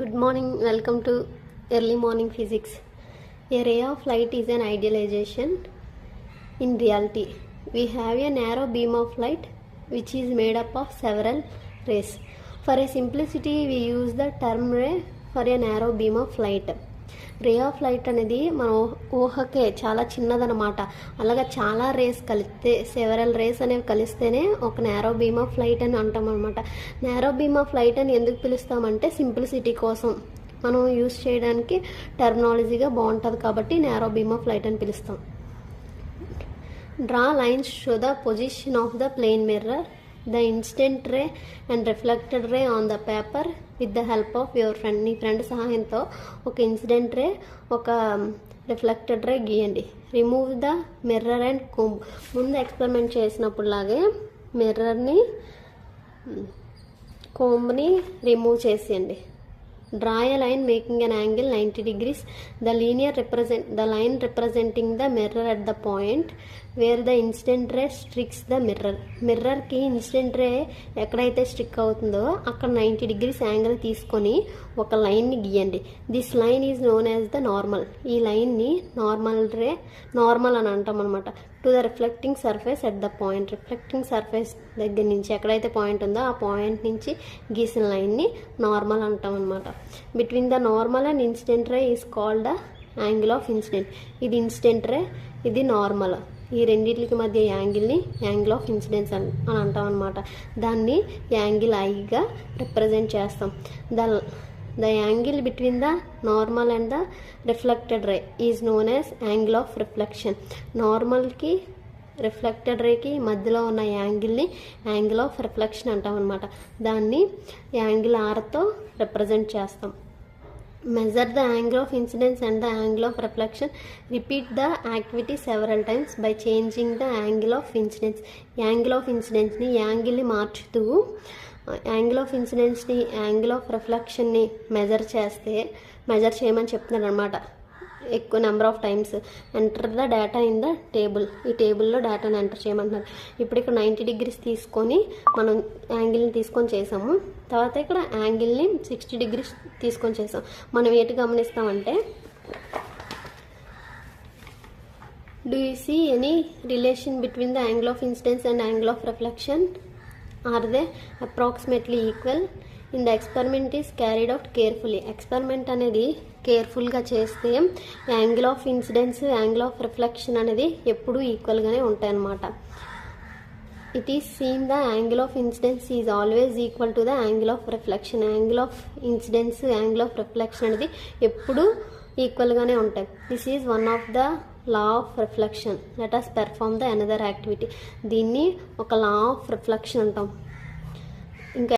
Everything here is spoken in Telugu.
Good morning, welcome to early morning physics. A ray of light is an idealization. In reality, we have a narrow beam of light which is made up of several rays. For a simplicity, we use the term ray for a narrow beam of light. Ray of light అనేది మన ఊహకే చాలా చిన్నదనమాట. అలాగే చాలా రేస్ కలిస్తే సెవరల్ రేస్ అనేవి కలిస్తేనే ఒక నేరో బీమ్ ఆఫ్ లైట్ అని అంటాం అనమాట. నేరో బీమ్ ఆఫ్ లైట్ అని ఎందుకు పిలుస్తామంటే సింప్లిసిటీ కోసం మనం యూజ్ చేయడానికి టర్మినాలజీగా బాగుంటుంది కాబట్టి నేరో బీమ్ ఆఫ్ లైట్ అని పిలుస్తాం. Draw lines show the position of the plane mirror, the incident ray and reflected ray on the paper with the help of your friend. నీ ఫ్రెండ్ సహాయంతో ఒక ఇన్సిడెంట్ రే, ఒక రిఫ్లెక్టెడ్ రే గీయండి. Remove the mirror and comb. ముందు ఎక్స్పెరిమెంట్ చేసినప్పుడు లాగే మిర్రర్ని, కోంబ్ని రిమూవ్ చేసేయండి. Draw a line making an angle 90 degrees. The line representing the mirror at the point where the incident ray strikes the mirror. మిర్రర్కి ఇన్సిడెంట్ రే ఎక్కడైతే స్ట్రిక్ అవుతుందో అక్కడ 90 degrees యాంగిల్ తీసుకొని ఒక లైన్ని గీయండి. This line is known as the normal. ఈ లైన్ని నార్మల్ అని అంటాం అనమాట. To the reflecting surface at the point. Reflecting surface దగ్గర నుంచి ఎక్కడైతే పాయింట్ ఉందో ఆ పాయింట్ నుంచి గీసిన లైన్ని నార్మల్ అంటాం అనమాట. Between the normal and incident ray is called the angle of incident. ఇది ఇన్సిడెంట్ రే, ఇది నార్మల్. ఈ రెండింటికి మధ్య యాంగిల్ని యాంగిల్ ఆఫ్ ఇన్సిడెన్స్ అని అంటాం అనమాట. దాన్ని యాంగిల్ ఐగా రిప్రజెంట్ చేస్తాం. The angle between the normal and the reflected ray is known as angle of reflection. నార్మల్కి రిఫ్లెక్టెడ్ రేకి మధ్యలో ఉన్న యాంగిల్ని యాంగిల్ ఆఫ్ రిఫ్లెక్షన్ అంటాం అనమాట. దాన్ని యాంగిల్ ఆర్తో రిప్రజెంట్ చేస్తాం. Measure the angle of incidence and the angle of reflection. Repeat the activity several times by changing the angle of incidence. Angle of incidence ni angle ni మార్చుతూ యాంగిల్ ఆఫ్ ఇన్సిడెన్స్ని, యాంగిల్ ఆఫ్ రిఫ్లెక్షన్ని మెజర్ చేయమని చెప్తున్నాను అనమాట. ఎక్కువ number of times enter the data in the table. ఈ టేబుల్లో డేటాను ఎంటర్ చేయమంటున్నారు. ఇప్పుడు ఇక్కడ 90 degrees తీసుకొని మనం యాంగిల్ని తీసుకొని చేసాము. తర్వాత ఇక్కడ యాంగిల్ని 60 degrees తీసుకొని చేసాం. మనం ఏంటి గమనిస్తామంటే, do you see any relation between the angle of incidence and angle of reflection? Are they approximately equal? In the experiment is carried out carefully. Experiment అనేది కేర్ఫుల్గా చేస్తే angle of incidence, angle of reflection అనేది ఎప్పుడూ ఈక్వల్గానే ఉంటాయన్నమాట. It is seen the angle of incidence is always equal to the angle of reflection. Angle of incidence, angle of reflection అనేది ఎప్పుడూ ఈక్వల్గానే ఉంటాయి. This is one of the law of reflection. Let us perform the another activity. దీన్ని ఒక లా ఆఫ్ రిఫ్లెక్షన్ అంటాం.